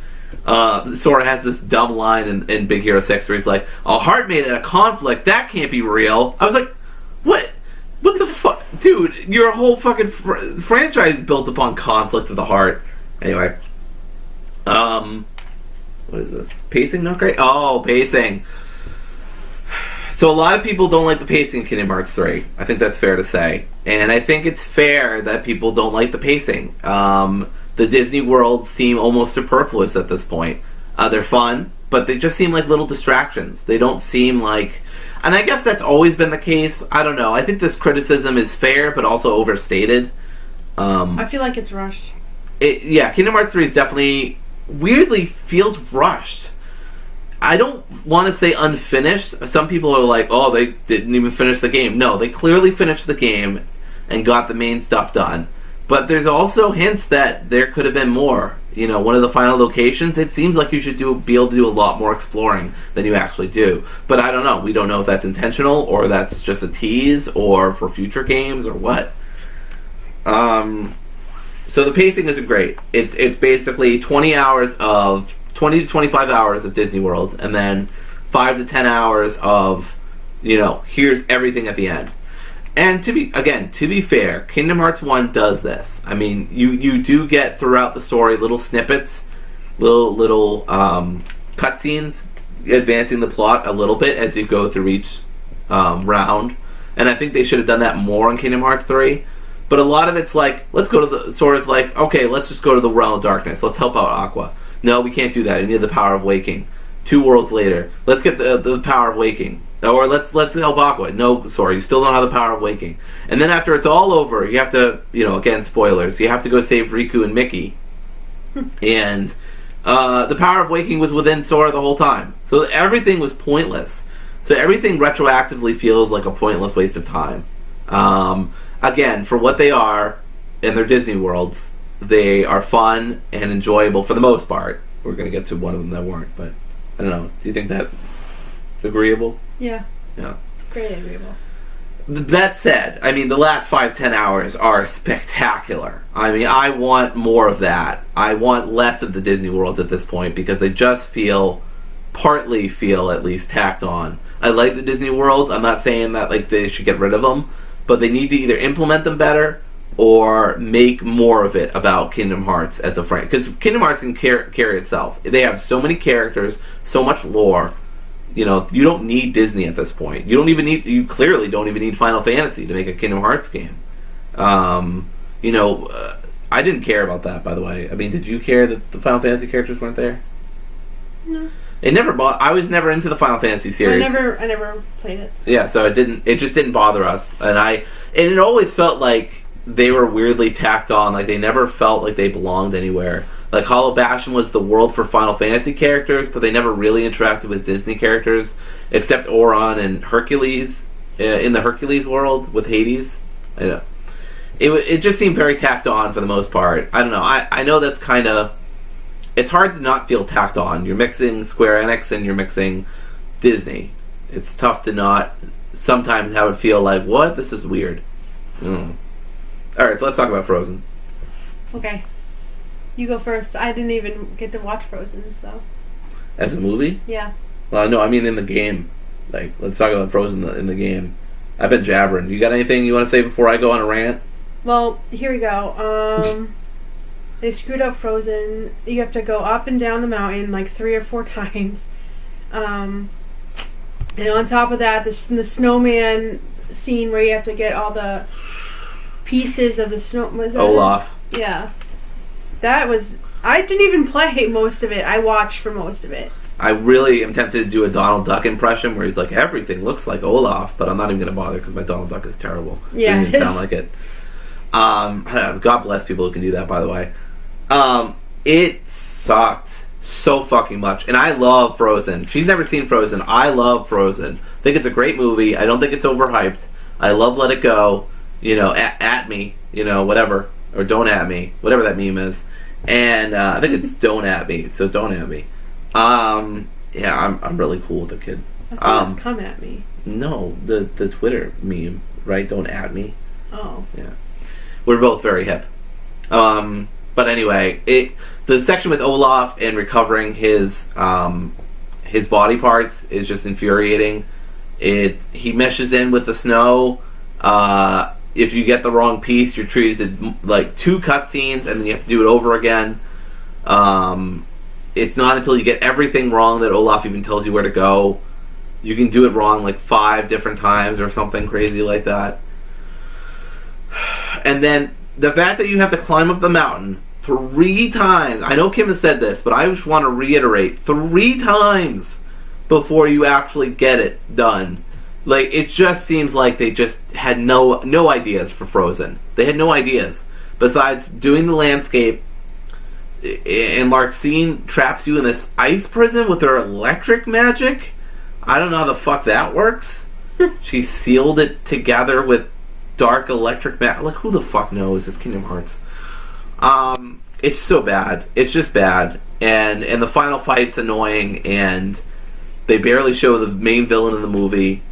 [SPEAKER 1] Sora has this dumb line in Big Hero 6 where he's like, a heart made in a conflict, that can't be real. I was like, what? What the fuck? Dude, your whole fucking franchise is built upon conflict of the heart. Anyway. What is this? Pacing not great? Oh, pacing. So a lot of people don't like the pacing in Kingdom Hearts 3. I think that's fair to say. And I think it's fair that people don't like the pacing. The Disney worlds seem almost superfluous at this point. They're fun, but they just seem like little distractions. They don't seem like... And I guess that's always been the case. I don't know. I think this criticism is fair, but also overstated.
[SPEAKER 2] I feel like it's rushed.
[SPEAKER 1] Kingdom Hearts 3 is definitely... weirdly feels rushed. I don't want to say unfinished. Some people are like, oh, they didn't even finish the game. No, they clearly finished the game and got the main stuff done. But there's also hints that there could have been more. You know, one of the final locations, it seems like you should be able to do a lot more exploring than you actually do. But I don't know. We don't know if that's intentional or that's just a tease or for future games or what. So the pacing isn't great. It's basically 20 to 25 hours of Disney World, and then 5 to 10 hours of, you know, here's everything at the end. And to be fair, Kingdom Hearts 1 does this. I mean, you do get throughout the story little snippets, little cutscenes advancing the plot a little bit as you go through each round. And I think they should have done that more in Kingdom Hearts 3. But a lot of it's like, let's go to the... Sora's like, okay, let's just go to the Realm of Darkness. Let's help out Aqua. No, we can't do that. We need the Power of Waking. 2 worlds later, let's get the Power of Waking. Or let's help Aqua. No, Sora, you still don't have the Power of Waking. And then after it's all over, you have to, again, spoilers, you have to go save Riku and Mickey. And the Power of Waking was within Sora the whole time. So everything was pointless. So everything retroactively feels like a pointless waste of time. Again, for what they are in their Disney worlds, they are fun and enjoyable for the most part. We're going to get to one of them that weren't, but I don't know. Do you think that agreeable?
[SPEAKER 2] Yeah.
[SPEAKER 1] Yeah.
[SPEAKER 2] Great agreeable.
[SPEAKER 1] That said, I mean, the last 5-10 hours are spectacular. I mean, I want more of that. I want less of the Disney worlds at this point because they just partly feel at least tacked on. I like the Disney worlds. I'm not saying that like they should get rid of them, but they need to either implement them better or make more of it about Kingdom Hearts as a franchise. Because Kingdom Hearts can carry itself. They have so many characters, so much lore. You don't need Disney at this point. You clearly don't even need Final Fantasy to make a Kingdom Hearts game. I didn't care about that, by the way. I mean, did you care that the Final Fantasy characters weren't there?
[SPEAKER 2] No.
[SPEAKER 1] I was never into the Final Fantasy series.
[SPEAKER 2] I never played it. So.
[SPEAKER 1] Yeah, so it just didn't bother us. And it always felt like they were weirdly tacked on. Like, they never felt like they belonged anywhere. Like, Hollow Bastion was the world for Final Fantasy characters, but they never really interacted with Disney characters, except Oron and Hercules, in the Hercules world with Hades. I know. It just seemed very tacked on for the most part. I don't know. I know that's kind of... It's hard to not feel tacked on. You're mixing Square Enix and you're mixing Disney. It's tough to not sometimes have it feel like, what? This is weird. Alright, so let's talk about Frozen.
[SPEAKER 2] Okay. You go first. I didn't even get to watch Frozen, so...
[SPEAKER 1] As a movie?
[SPEAKER 2] Yeah.
[SPEAKER 1] Well, no, I mean in the game. Like, let's talk about Frozen in the game. I've been jabbering. You got anything you want to say before I go on a rant?
[SPEAKER 2] Well, here we go. They screwed up Frozen. You have to go up and down the mountain like 3 or 4 times. And on top of that, the snowman scene where you have to get all the pieces of the snow... Was that
[SPEAKER 1] Olaf.
[SPEAKER 2] it? Yeah. That was... I didn't even play most of it. I watched for most of it.
[SPEAKER 1] I really am tempted to do a Donald Duck impression where he's like, everything looks like Olaf, but I'm not even going to bother because my Donald Duck is terrible.
[SPEAKER 2] Yeah,
[SPEAKER 1] it doesn't even sound like it. God bless people who can do that, by the way. It sucked so fucking much. And I love Frozen. She's never seen Frozen. I love Frozen. I think it's a great movie. I don't think it's overhyped. I love Let It Go. At me. Whatever. Or don't at me. Whatever that meme is. And I think it's don't at me. So don't at me. Yeah, I'm really cool with the kids.
[SPEAKER 2] I thought it was come at me.
[SPEAKER 1] No, the Twitter meme, right? Don't at me.
[SPEAKER 2] Oh.
[SPEAKER 1] Yeah. We're both very hip. But anyway, the section with Olaf and recovering his body parts is just infuriating. He meshes in with the snow. If you get the wrong piece, you're treated to like 2 cutscenes, and then you have to do it over again. It's not until you get everything wrong that Olaf even tells you where to go. You can do it wrong like 5 different times or something crazy like that. And then the fact that you have to climb up the mountain 3 times. I know Kim has said this, but I just want to reiterate 3 times before you actually get it done. Like, it just seems like they just had no ideas for Frozen. They had no ideas. Besides doing the landscape, and Larxene traps you in this ice prison with her electric magic. I don't know how the fuck that works. She sealed it together with dark electric magic. Like, who the fuck knows? It's Kingdom Hearts. It's so bad. It's just bad. And the final fight's annoying, and they barely show the main villain in the movie.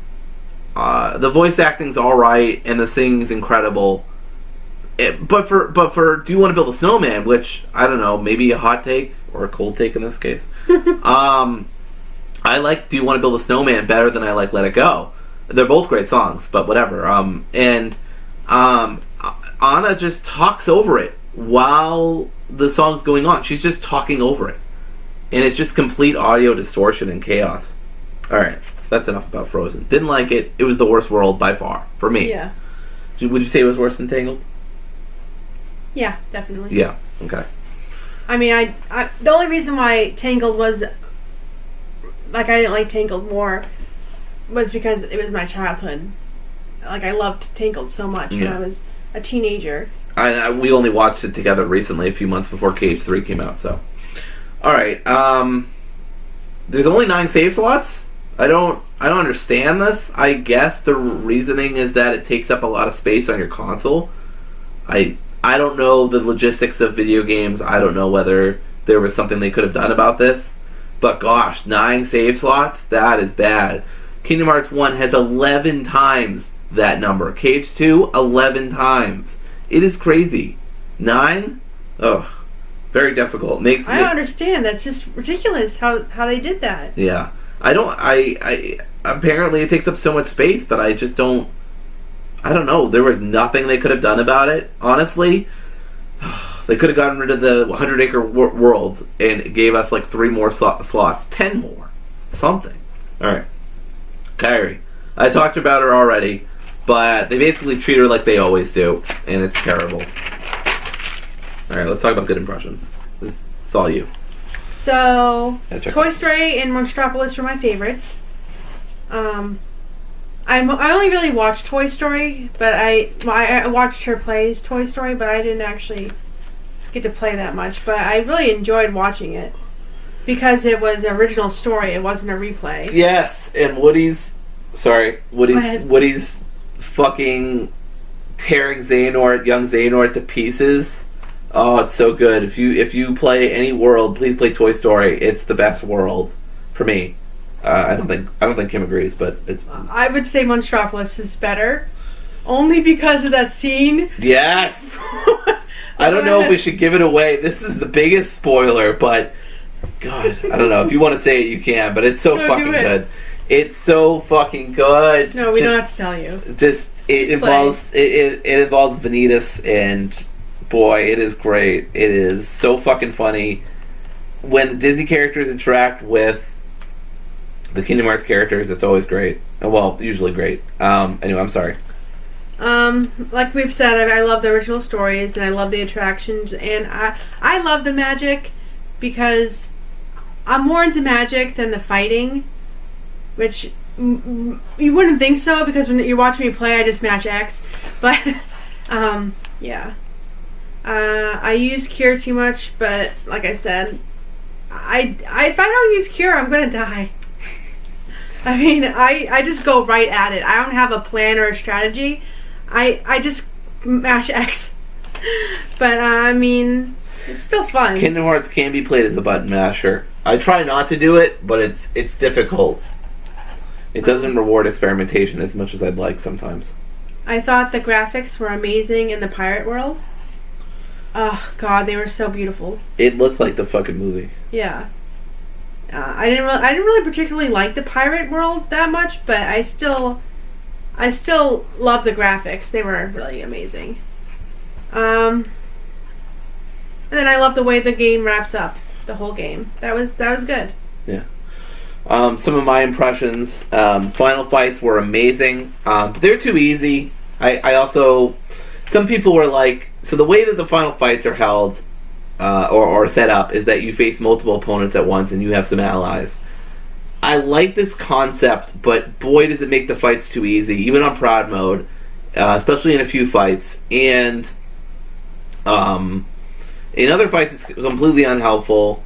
[SPEAKER 1] The voice acting's alright, and the singing's incredible. But for Do You Want to Build a Snowman, which, I don't know, maybe a hot take, or a cold take in this case. I like Do You Want to Build a Snowman better than I like Let It Go. They're both great songs, but whatever. And Anna just talks over it while the song's going on. She's just talking over it. And it's just complete audio distortion and chaos. Alright, so that's enough about Frozen. Didn't like it. It was the worst world by far, for me.
[SPEAKER 2] Yeah.
[SPEAKER 1] Would you say it was worse than Tangled?
[SPEAKER 2] Yeah, definitely.
[SPEAKER 1] Yeah, okay.
[SPEAKER 2] I mean, I the only reason why Tangled was... Like, I didn't like Tangled more was because it was my childhood. Like, I loved Tangled so much when I was a teenager.
[SPEAKER 1] We only watched it together recently, a few months before KH3 came out, so... Alright, there's only 9 save slots? I don't understand this. I guess the reasoning is that it takes up a lot of space on your console. I don't know the logistics of video games. I don't know whether there was something they could have done about this. But gosh, 9 save slots? That is bad. Kingdom Hearts 1 has 11 times that number. KH2, 11 times. It is crazy. 9? Ugh. Very difficult.
[SPEAKER 2] I don't understand. That's just ridiculous how they did that.
[SPEAKER 1] Yeah. I apparently it takes up so much space, but I just don't... I don't know. There was nothing they could have done about it, honestly. They could have gotten rid of the 100-acre world and gave us like 3 more slots. 10 more. Something. Alright. Kairi. I talked about her already, but they basically treat her like they always do, and it's terrible. Alright, let's talk about good impressions. It's all you.
[SPEAKER 2] So, Toy Story and Monstropolis were my favorites. I only really watched Toy Story, but I watched her play Toy Story, but I didn't actually get to play that much. But I really enjoyed watching it because it was an original story. It wasn't a replay.
[SPEAKER 1] Yes, and Woody's fucking tearing young Xehanort to pieces. Oh, it's so good. If you play any world, please play Toy Story. It's the best world for me. I don't think Kim agrees, but it's...
[SPEAKER 2] I would say Monstropolis is better, only because of that scene.
[SPEAKER 1] Yes. I don't know if we should give it away. This is the biggest spoiler, but God, I don't know. If you want to say it, you can. But it's so fucking good. It's so fucking good.
[SPEAKER 2] No, we don't have to tell you.
[SPEAKER 1] It involves Vanitas and. Boy, it is great. It is so fucking funny. When the Disney characters interact with the Kingdom Hearts characters, it's always great. Well, usually great. Anyway, I'm sorry.
[SPEAKER 2] Like we've said, I love the original stories, and I love the attractions, and I love the magic, because I'm more into magic than the fighting, which you wouldn't think so, because when you're watching me play, I just mash X. But, yeah. I use Cure too much, but like I said, if I don't use Cure, I'm gonna die. I mean, I just go right at it. I don't have a plan or a strategy. I just mash X. But I mean, it's still fun.
[SPEAKER 1] Kingdom Hearts can be played as a button masher. I try not to do it, but it's difficult. It doesn't reward experimentation as much as I'd like sometimes.
[SPEAKER 2] I thought the graphics were amazing in the pirate world. Oh God, they were so beautiful.
[SPEAKER 1] It looked like the fucking movie.
[SPEAKER 2] Yeah. I didn't really particularly like the pirate world that much, but I still love the graphics. They were really amazing. And then I love the way the game wraps up. The whole game. That was good.
[SPEAKER 1] Yeah. Some of my impressions. Final fights were amazing. But they're too easy. I also... Some people were like... So the way that the final fights are held... or set up is that you face multiple opponents at once and you have some allies. I like this concept, but boy does it make the fights too easy, even on Proud Mode, especially in a few fights. And in other fights it's completely unhelpful.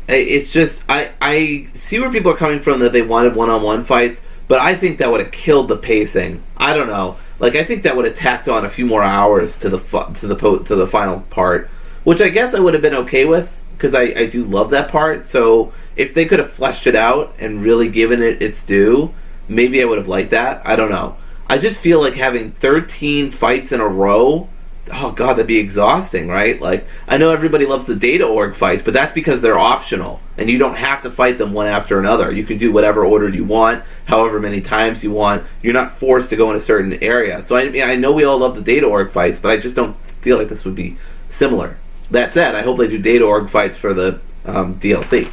[SPEAKER 1] It's just, I see where people are coming from, that they wanted one-on-one fights, but I think that would have killed the pacing. I don't know. Like, I think that would have tacked on a few more hours to the final part. Which I guess I would have been okay with, because I do love that part. So if they could have fleshed it out and really given it its due, maybe I would have liked that. I don't know. I just feel like having 13 fights in a row oh god, that'd be exhausting, right? Like, I know everybody loves the data org fights, but that's because they're optional, and you don't have to fight them one after another. You can do whatever order you want, however many times you want. You're not forced to go in a certain area. So I mean, I know we all love the data org fights, but I just don't feel like this would be similar. That said, I hope they do data org fights for the DLC.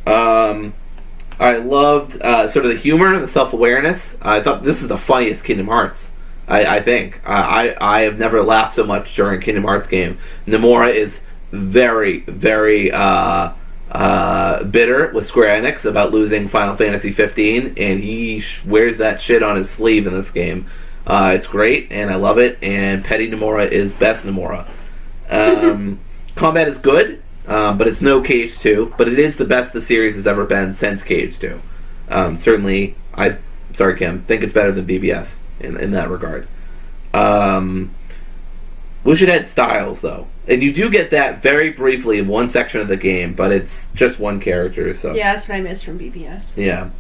[SPEAKER 1] I loved sort of the humor, the self-awareness. I thought this is the funniest Kingdom Hearts. I think. I have never laughed so much during a Kingdom Hearts game. Nomura is very, very bitter with Square Enix about losing Final Fantasy 15, and he wears that shit on his sleeve in this game. It's great, and I love it, and Petty Nomura is best Nomura. Combat is good, but it's no Cage 2, but it is the best the series has ever been since Cage 2. Certainly, sorry Kim, think it's better than BBS in that regard. Wish it had styles, though. And you do get that very briefly in one section of the game, but it's just one character. So
[SPEAKER 2] yeah, that's what I missed from BBS.
[SPEAKER 1] Yeah.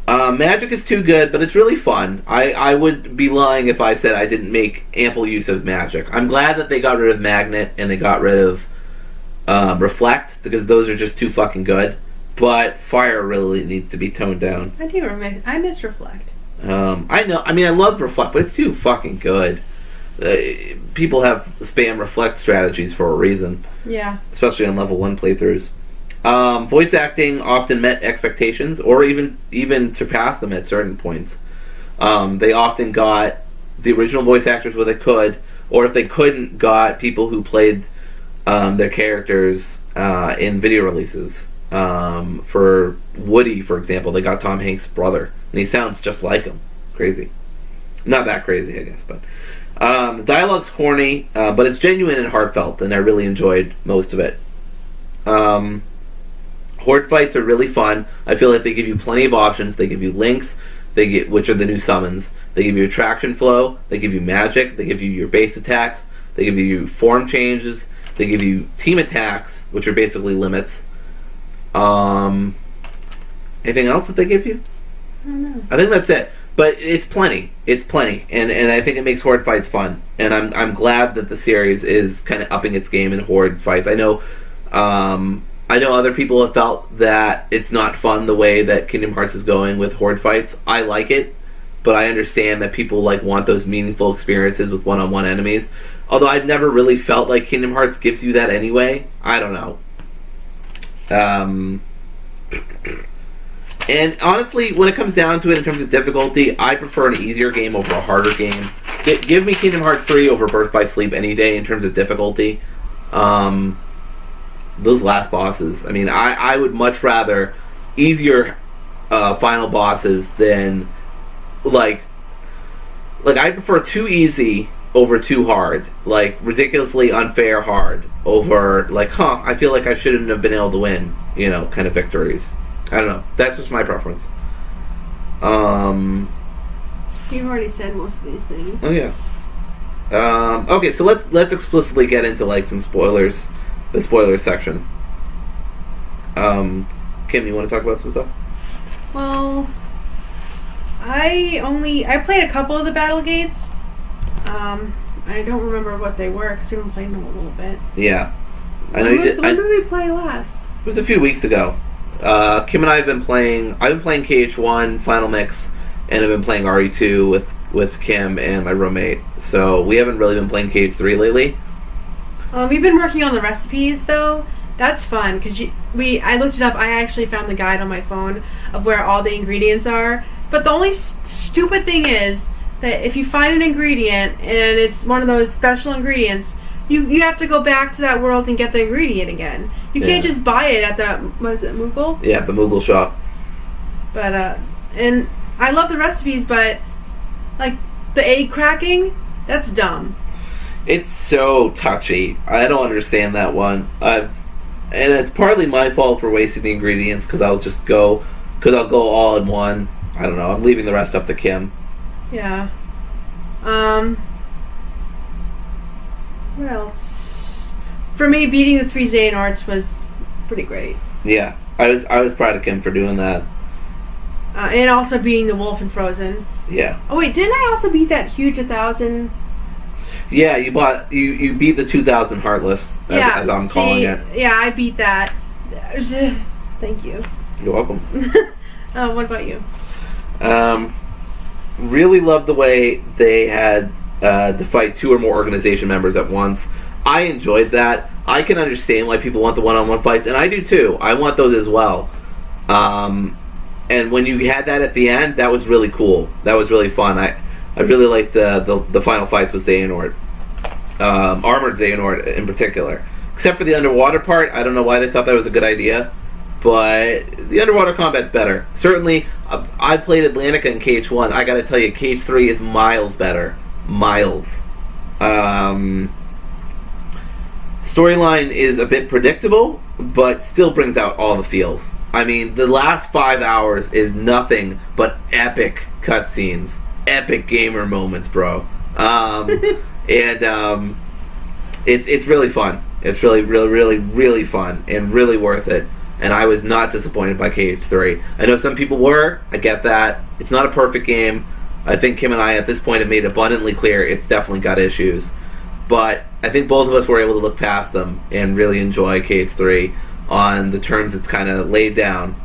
[SPEAKER 1] Magic is too good, but it's really fun. I would be lying if I said I didn't make ample use of magic. I'm glad that they got rid of Magnet and they got rid of Reflect, because those are just too fucking good. But Fire really needs to be toned down.
[SPEAKER 2] I miss Reflect.
[SPEAKER 1] I know. I mean, I love Reflect, but it's too fucking good. People have spam Reflect strategies for a reason.
[SPEAKER 2] Yeah.
[SPEAKER 1] Especially on level 1 playthroughs. Voice acting often met expectations, or even surpassed them at certain points. They often got the original voice actors where they could, or if they couldn't, got people who played their characters in video releases. For Woody, for example, they got Tom Hanks' brother, and he sounds just like him. Crazy. Not that crazy, I guess, but the dialogue's corny, but it's genuine and heartfelt, and I really enjoyed most of it. Horde fights are really fun. I feel like they give you plenty of options. They give you links, which are the new summons. They give you attraction flow. They give you magic. They give you your base attacks. They give you form changes. They give you team attacks, which are basically limits. Anything else that they give you?
[SPEAKER 2] I don't know.
[SPEAKER 1] I think that's it. But it's plenty. It's plenty, and I think it makes Horde fights fun. And I'm glad that the series is kind of upping its game in Horde fights. I know other people have felt that it's not fun the way that Kingdom Hearts is going with Horde fights. I like it, but I understand that people want those meaningful experiences with one-on-one enemies. Although I've never really felt like Kingdom Hearts gives you that anyway. I don't know. And honestly, when it comes down to it in terms of difficulty, I prefer an easier game over a harder game. Give me Kingdom Hearts 3 over Birth by Sleep any day in terms of difficulty. Those last bosses, I mean, I would much rather easier final bosses than I prefer too easy over too hard, ridiculously unfair hard over I feel like I shouldn't have been able to win, kind of victories. I don't know. That's just my preference.
[SPEAKER 2] You've already said most of these things.
[SPEAKER 1] Oh yeah. Okay, so let's explicitly get into some spoilers. The spoiler section. Kim, you want to talk about some stuff?
[SPEAKER 2] Well, I played a couple of the battle gates. I don't remember what they were because we've been playing them a little bit.
[SPEAKER 1] Yeah, I know
[SPEAKER 2] when
[SPEAKER 1] you did.
[SPEAKER 2] When did we play last?
[SPEAKER 1] It was a few weeks ago. Kim and I have been playing. I've been playing KH1 Final Mix, and I've been playing RE2 with Kim and my roommate. So we haven't really been playing KH3 lately.
[SPEAKER 2] We've been working on the recipes though. That's fun because I looked it up. I actually found the guide on my phone of where all the ingredients are. But the only stupid thing is that if you find an ingredient and it's one of those special ingredients, you have to go back to that world and get the ingredient again. You can't just buy it at the Moogle?
[SPEAKER 1] Yeah, the Moogle shop.
[SPEAKER 2] But and I love the recipes, but the egg cracking, that's dumb.
[SPEAKER 1] It's so touchy. I don't understand that one. And it's partly my fault for wasting the ingredients because I'll go all in one. I don't know. I'm leaving the rest up to Kim.
[SPEAKER 2] Yeah. What else? For me, beating the 3 Xehanorts was pretty great.
[SPEAKER 1] Yeah, I was proud of Kim for doing that.
[SPEAKER 2] And also beating the wolf in Frozen.
[SPEAKER 1] Yeah.
[SPEAKER 2] Oh wait, didn't I also beat that huge 1,000?
[SPEAKER 1] Yeah, you beat the 2000 Heartless, as I'm calling it.
[SPEAKER 2] Yeah, I beat that. Thank you.
[SPEAKER 1] You're welcome.
[SPEAKER 2] What about you?
[SPEAKER 1] Really loved the way they had to fight 2 or more organization members at once. I enjoyed that. I can understand why people want the one-on-one fights, and I do too. I want those as well. And when you had that at the end, that was really cool. That was really fun. I really liked the final fights with Xehanort. Armored Xehanort in particular. Except for the underwater part, I don't know why they thought that was a good idea. But the underwater combat's better. Certainly, I played Atlantica in KH1. I gotta tell you, KH3 is miles better. Miles. Storyline is a bit predictable, but still brings out all the feels. I mean, the last 5 hours is nothing but epic cutscenes. Epic gamer moments, bro. It's really fun. It's really fun and really worth it. And I was not disappointed by KH3. I know some people were. I get that. It's not a perfect game. I think Kim and I at this point have made abundantly clear it's definitely got issues. But I think both of us were able to look past them and really enjoy KH3 on the terms it's kind of laid down.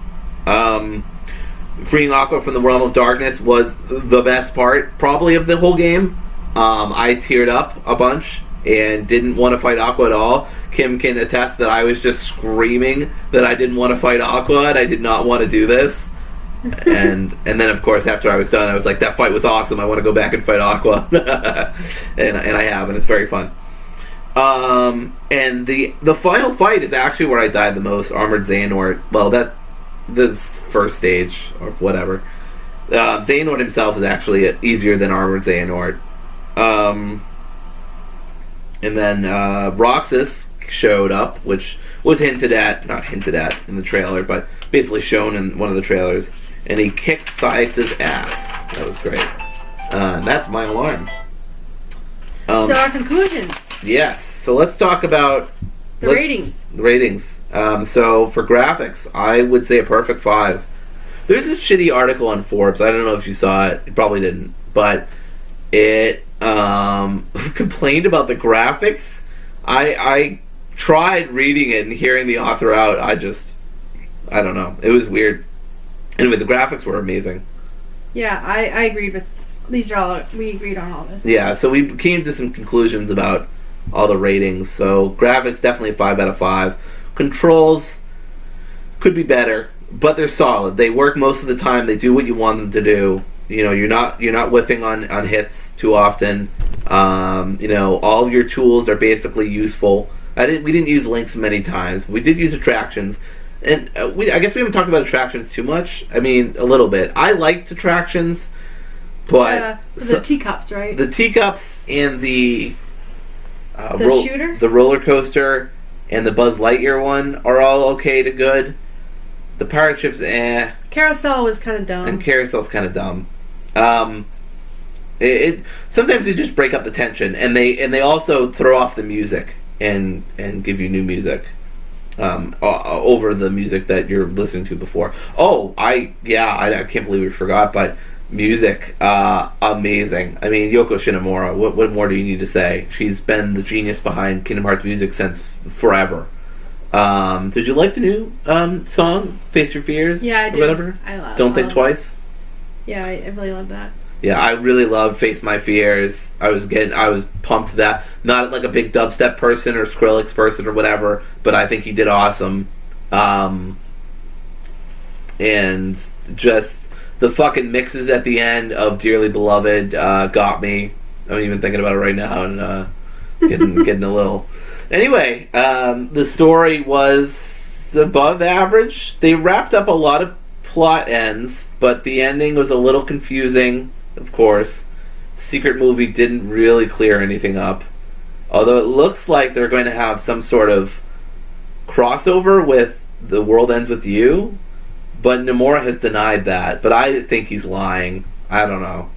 [SPEAKER 1] Freeing Aqua from the realm of darkness was the best part, probably, of the whole game. I teared up a bunch and didn't want to fight Aqua at all. Kim can attest that I was just screaming that I didn't want to fight Aqua and I did not want to do this. and then, of course, after I was done, I was like, that fight was awesome. I want to go back and fight Aqua. and I have, and it's very fun. And the final fight is actually where I died the most. Armored Xehanort. Well, this first stage, or whatever. Xehanort himself is actually easier than Armored Xehanort. And then Roxas showed up, which was not hinted at in the trailer, but basically shown in one of the trailers. And he kicked Syax's ass. That was great. That's my alarm.
[SPEAKER 2] So our conclusions.
[SPEAKER 1] Yes. So let's talk about
[SPEAKER 2] the ratings.
[SPEAKER 1] The ratings. So for graphics, I would say a perfect 5. There's this shitty article on Forbes. I don't know if you saw it. You probably didn't. But it complained about the graphics. I tried reading it and hearing the author out. I don't know. It was weird. Anyway, the graphics were amazing.
[SPEAKER 2] Yeah, I agreed with these. We agreed on all this.
[SPEAKER 1] Yeah, so we came to some conclusions about all the ratings. So graphics, definitely a 5 out of 5. Controls could be better, but they're solid. They work most of the time. They do what you want them to do. You know, you're not whiffing on hits too often. All of your tools are basically useful. We didn't use links many times. We did use attractions. And I guess we haven't talked about attractions too much. I mean, a little bit. I liked attractions, but
[SPEAKER 2] the teacups, right?
[SPEAKER 1] The teacups and the
[SPEAKER 2] shooter,
[SPEAKER 1] the roller coaster, and the Buzz Lightyear one are all okay to good. The pirate ships,
[SPEAKER 2] Carousel was kind of dumb.
[SPEAKER 1] And Carousel's kind of dumb. Sometimes they just break up the tension, and they also throw off the music and give you new music. Over the music that you're listening to before. I can't believe we forgot, but music, amazing. I mean, Yoko Shinomura, what more do you need to say? She's been the genius behind Kingdom Hearts music since forever. Did you like the new song, Face Your Fears?
[SPEAKER 2] Yeah, I do.
[SPEAKER 1] Whatever?
[SPEAKER 2] I love
[SPEAKER 1] Don't Think Twice?
[SPEAKER 2] Yeah, I really love that.
[SPEAKER 1] Yeah, I really love Face My Fears. I was pumped to that. Not like a big dubstep person or Skrillex person or whatever, but I think he did awesome. And just the fucking mixes at the end of Dearly Beloved got me. I'm even thinking about it right now and getting a little. Anyway, the story was above average. They wrapped up a lot of plot ends, but the ending was a little confusing. Of course, Secret Movie didn't really clear anything up. Although it looks like they're going to have some sort of crossover with The World Ends With You, but Nomura has denied that. But I think he's lying. I don't know.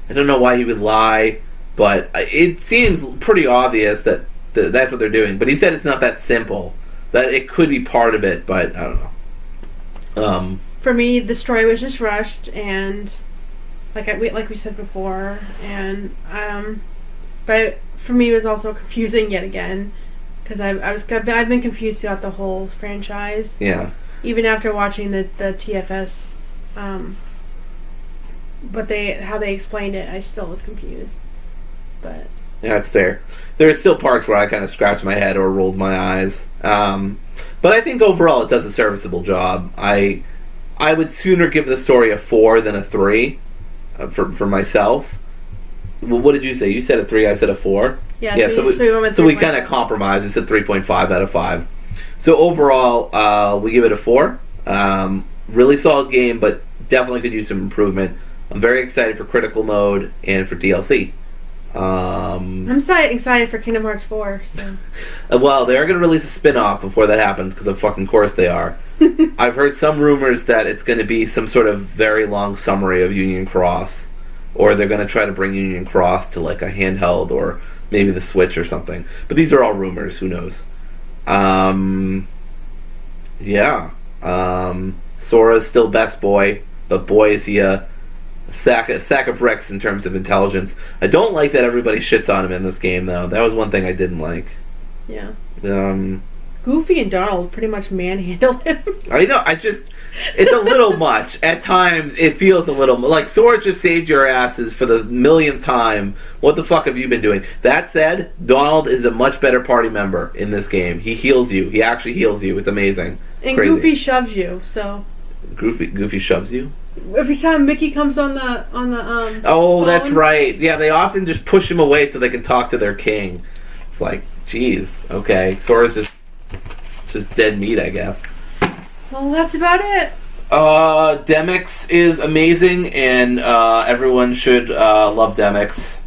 [SPEAKER 1] I don't know why he would lie, but it seems pretty obvious that that's what they're doing. But he said it's not that simple. That it could be part of it, but I don't know.
[SPEAKER 2] For me, the story was just rushed and... Like we said before, and But for me, it was also confusing yet again because I've been confused throughout the whole franchise.
[SPEAKER 1] Yeah.
[SPEAKER 2] Even after watching the TFS, but how they explained it, I still was confused. But
[SPEAKER 1] yeah, that's fair. There are still parts where I kind of scratched my head or rolled my eyes. But I think overall it does a serviceable job. I would sooner give the story a 4 than a 3 for myself. Well, what did you say? You said a 3, I said a 4.
[SPEAKER 2] Yeah.
[SPEAKER 1] So we kind of compromised. We said 3.5 out of 5. So overall, we give it a 4. Really solid game, but definitely could use some improvement. I'm very excited for Critical Mode and for DLC.
[SPEAKER 2] I'm excited for Kingdom Hearts 4. So.
[SPEAKER 1] Well, they are going to release a spin-off before that happens, because of fucking course they are. I've heard some rumors that it's going to be some sort of very long summary of Union Cross, or they're going to try to bring Union Cross to like a handheld or maybe the Switch or something. But these are all rumors. Who knows? Yeah. Sora's still best boy, but boy is he a sack of bricks in terms of intelligence. I don't like that everybody shits on him in this game, though. That was one thing I didn't like.
[SPEAKER 2] Yeah.
[SPEAKER 1] Goofy
[SPEAKER 2] and Donald pretty much manhandled him.
[SPEAKER 1] I know. It's a little much. At times, it feels a little... Like, Sora just saved your asses for the millionth time. What the fuck have you been doing? That said, Donald is a much better party member in this game. He heals you. He actually heals you. It's amazing.
[SPEAKER 2] And
[SPEAKER 1] Crazy.
[SPEAKER 2] Goofy shoves you, so...
[SPEAKER 1] Goofy shoves you?
[SPEAKER 2] Every time Mickey comes on the
[SPEAKER 1] Oh,
[SPEAKER 2] phone.
[SPEAKER 1] That's right. Yeah, they often just push him away so they can talk to their king. It's like, geez, okay. Sora's just dead meat, I guess.
[SPEAKER 2] Well, that's about it.
[SPEAKER 1] Demix is amazing, and everyone should love Demix.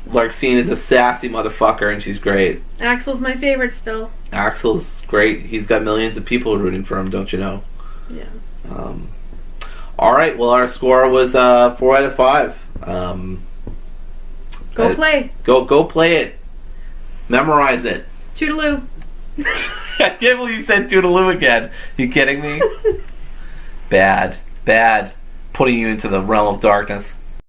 [SPEAKER 1] Larxene is a sassy motherfucker, and she's great.
[SPEAKER 2] Axel's my favorite still.
[SPEAKER 1] Axel's great. He's got millions of people rooting for him, don't you know?
[SPEAKER 2] Yeah.
[SPEAKER 1] Alright, well, our score was 4 out of 5.
[SPEAKER 2] Go play.
[SPEAKER 1] Go play it. Memorize it.
[SPEAKER 2] Toodaloo.
[SPEAKER 1] I can't believe you said Toodaloo again. You kidding me? Bad. Putting you into the realm of darkness.